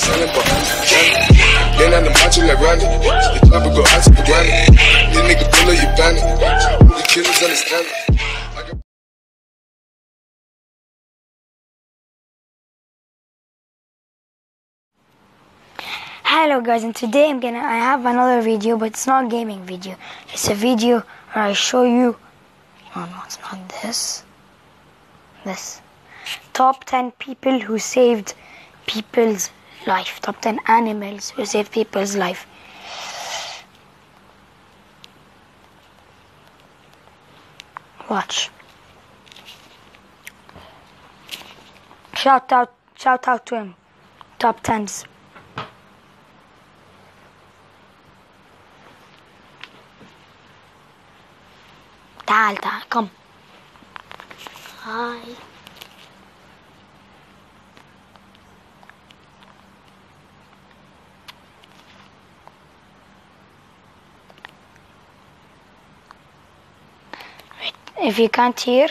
selling behind it. Then on the macho like Randy. The chopper go out to the granny. This nigga pull up your bandit. The killers understand it. Hello guys, and today I have another video, but it's not a gaming video. It's a video where I show you, oh no, it's not this. Top 10 people who saved people's life. Top 10 animals who saved people's life. Watch. Shout out to him. Top 10s. تعال come. Hi. Wait, if you can't hear.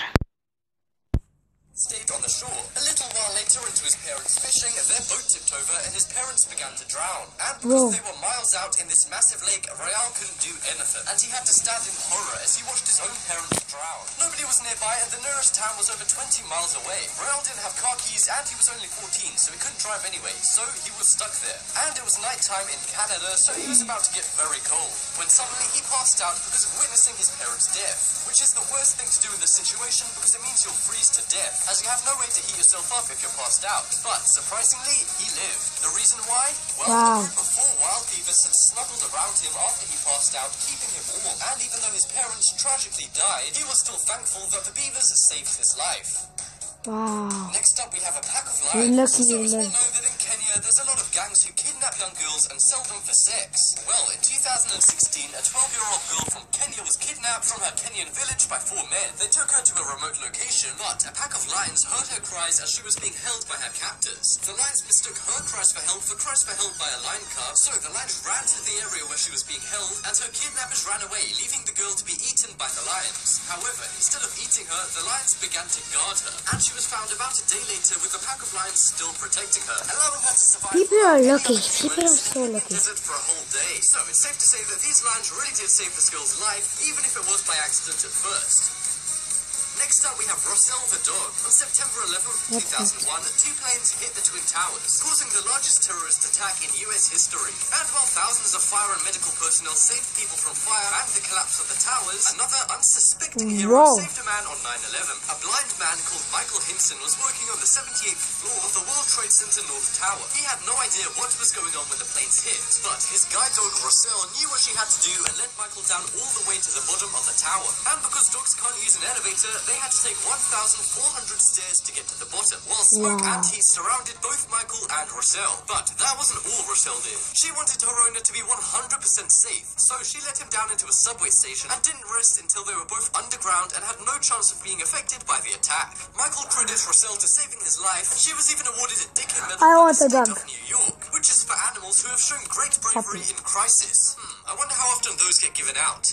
Stayed on the shore. A little while later, into his parents fishing, their boat tipped over and his parents began to drown. And because they were miles out in this massive lake, Royale couldn't do anything, and he had to stand in horror as he watched his own parents drown. Nobody was nearby, and the nearest town was over 20 miles away. Royale didn't have car keys, and he was only 14, so he couldn't drive anyway, so he was stuck there. And it was nighttime in Canada, so he was about to get very cold, when suddenly he passed out because of witnessing his parents' death, which is the worst thing to do in this situation because it means you'll freeze to death, as you have no way to heat yourself up if you're passed out. But surprisingly, he lived. The reason why? Well, a group of 4 wild beavers had snuggled around him after he passed out, keeping him warm. And even though his parents tragically died, he was still thankful that the beavers saved his life. Wow. Next up, we have a pack of lions. So it's well known that in Kenya, there's a lot of gangs who kidnap young girls and sell them for sex. Well, in 2016, a 12-year-old girl from Kenya was kidnapped from her Kenyan village by 4 men. They took her to a remote location, but a pack of lions heard her cries as she was being held by her captors. The lions mistook her cries for help by a lion cub, so the lions ran to the area where she was being held, and her kidnappers ran away, leaving the girl to be eaten by the lions. However, instead of eating her, the lions began to guard her, and she was found about a day later with a pack of lions still protecting her, allowing her to survive. People are lucky. People are so lucky. Desert for a whole day. So it's safe to say that these lions really did save this girl's life, even if it was by accident at first. Next up, we have Rossell the dog. On September 11th, 2001, 2 planes hit the Twin Towers, causing the largest terrorist attack in US history. And while thousands of fire and medical personnel saved people from fire and the collapse of the towers, another unsuspecting hero saved a man on 9/11. A blind man called Michael Hinson was working on the 78th floor of the World Trade Center North Tower. He had no idea what was going on when the planes hit, but his guide dog Rossell knew what she had to do and led Michael down all the way to the bottom of the tower. And because dogs can't use an elevator, they had to take 1,400 stairs to get to the bottom, while smoke and heat surrounded both Michael and Rossell. But that wasn't all Rossell did. She wanted her owner to be 100% safe, so she let him down into a subway station and didn't rest until they were both underground and had no chance of being affected by the attack. Michael credits Rossell to saving his life, and she was even awarded a Dickens Medal from the state of New York, which is for animals who have shown great bravery in crisis. I wonder how often those get given out.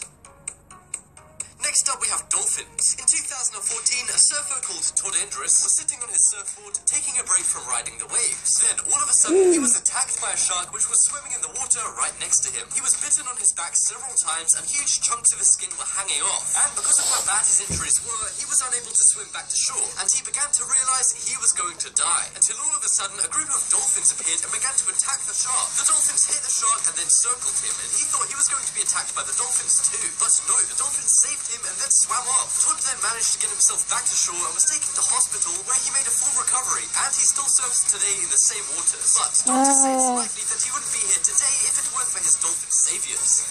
Next up, we have dolphins. In 2014, a surfer called Todd Endress was sitting on his surfboard, taking a break from riding the waves. Then, all of a sudden, he was attacked by a shark which was swimming in the water right next to him. He was bitten on his back several times, and huge chunks of his skin were hanging off. And because of how bad his injuries were, he was unable to swim back to shore, and he began to realize he was going to die. Until all of a sudden, a group of dolphins appeared and began to attack the shark. The dolphins hit the shark and then circled him, and he thought he was going to be attacked by the dolphins too. But no, the dolphins saved him and then swam off. Todd then managed to get himself back to shore and was taken to hospital, where he made a full recovery, and he still surfs today in the same waters. But doctors say it's likely that he wouldn't be here today if it weren't for his dolphin saviors.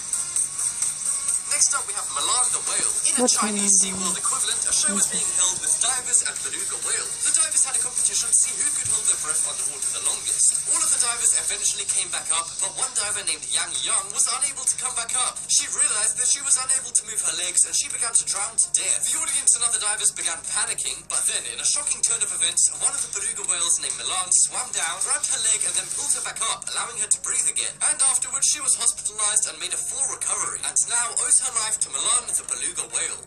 Next up, we have Milan the whale. In a Chinese SeaWorld equivalent, a show was being held with divers and beluga whales. The divers had a competition to see who could hold their breath underwater the longest. All of the divers eventually came back up, but one diver named Yang Young was unable to come back up. She realized that she was unable to move her legs, and she began to drown to death. The audience and other divers began panicking, but then, in a shocking turn of events, one of the beluga whales named Milan swam down, grabbed her leg, and then pulled her back up, allowing her to breathe again. And afterwards, she was hospitalized and made a full recovery, and now owes her life to Milan the beluga whale.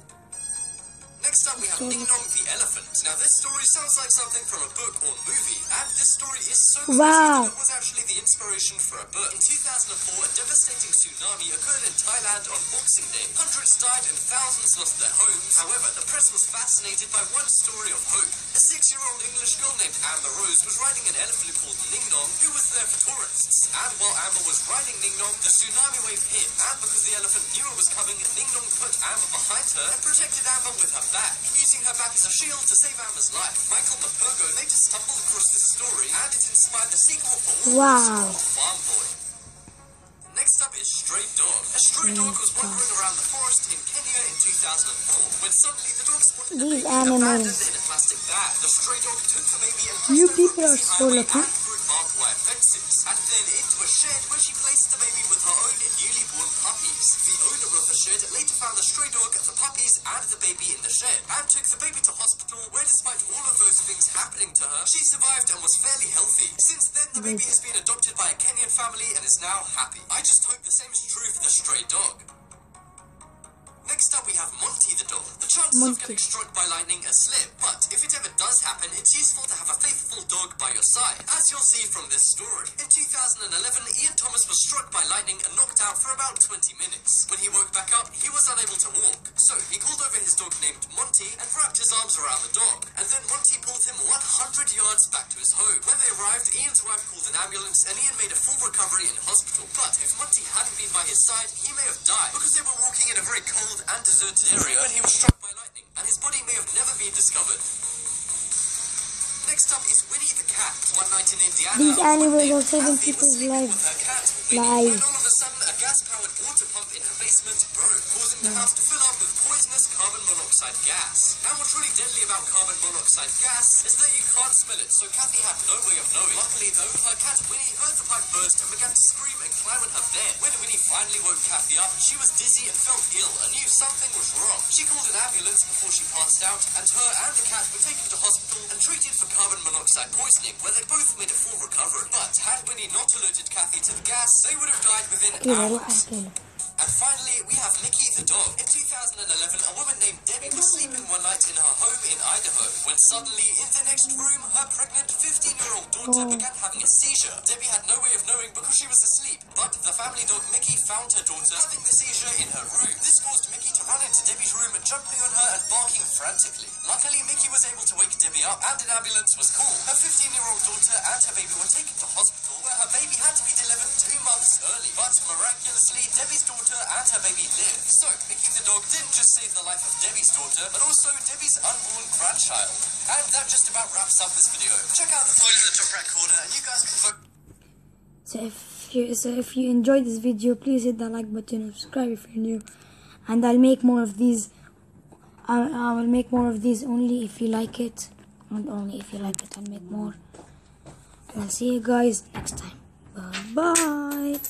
Next up, we have Ning Nong the Elephant. Now, this story sounds like something from a book or movie, and this story is so crazy that it was actually the inspiration for a book. In 2004, a devastating tsunami occurred in Thailand on Boxing Day. Hundreds died and thousands lost their homes. However, the press was fascinated by one story of hope. A 6-year-old English girl named Amber Rose was riding an elephant called Ning Nong, who was there for tourists. And while Amber was riding Ning Nong, the tsunami wave hit, and because the elephant knew it was coming, Ning Nong put Amber behind her and protected Amber with her back, using her back as a shield to save Amber's life. Michael Mapurgo later stumbled across this story, and it inspired the sequel for all Farm Boy. Next up is Stray Dog. A stray dog was wandering around the forest in Kenya in 2004 when suddenly the dog spotted the baby abandoned in a plastic bag. The stray dog took the baby and You crossed people over a are busy so highway lucky. and through barbed wire fences, and then into a shed where she placed the baby with her own newly born puppies. The owner of the shed later found the stray dog, the puppies, and the baby in the shed, and took the baby to hospital, where despite all of those things happening to her, she survived and was fairly healthy. Since then, the baby has been adopted by a Kenyan family and is now happy. I just hope the same is true for the stray dog. Next up, we have Monty the dog. The chances of getting struck by lightning are slim, but if it ever does happen, it's useful to have a faithful dog by your side, as you'll see from this story. In 2011, Ian Thomas was struck by lightning and knocked out for about 20 minutes. When he woke back up, he was unable to walk, so he called over his dog named Monty and wrapped his arms around the dog, and then Monty pulled him 100 yards back to his home. When they arrived, Ian's wife called an ambulance, and Ian made a full recovery in hospital, but if Monty hadn't been by his side, he may have died, because they were walking in a very cold and deserted area when he was struck by lightning, and his body may have never been discovered. Next up is Winnie the cat. One night in Indiana, These animals are saving Kathy was people's sleeping lives. with her cat, Winnie, when all of a sudden a gas-powered water pump in her basement broke, causing the house to fill up with poisonous carbon monoxide gas. And what's really deadly about carbon monoxide gas is that you can't smell it, so Kathy had no way of knowing. Luckily though, her cat Winnie heard the pipe burst and began to scream and climb on her bed. When Winnie finally woke Kathy up, she was dizzy and felt ill and knew something was wrong. She called an ambulance before she passed out, and her and the cat were taken to hospital and treated for carbon monoxide poisoning, where they both made a full recovery. But had Winnie not alerted Kathy to the gas, they would have died within hours. And finally, we have Mickey the dog. In 2011, a woman named Debbie was sleeping one night in her home in Idaho, when suddenly, in the next room, her pregnant 15-year-old daughter began having a seizure. Debbie had no way of knowing because she was asleep, but the family dog Mickey found her daughter having the seizure in her room. This caused Mickey to run into Debbie's room, jumping on her and barking frantically. Luckily, Mickey was able to wake Debbie up, and an ambulance was called. Her 15-year-old daughter and her baby were taken to hospital, where her baby had to be delivered 2 months early. But miraculously, Debbie's daughter and her baby lived. So, Mickey the dog didn't just save the life of Debbie's daughter, but also Debbie's unborn grandchild. And that just about wraps up this video. Check out the photos in the top right corner, and you guys can vote. So if you enjoyed this video, please hit the like button and subscribe if you're new. And I'll make more of these. I will make more of these only if you like it. Not only if you like it, I'll make more. And I'll see you guys next time. Bye bye.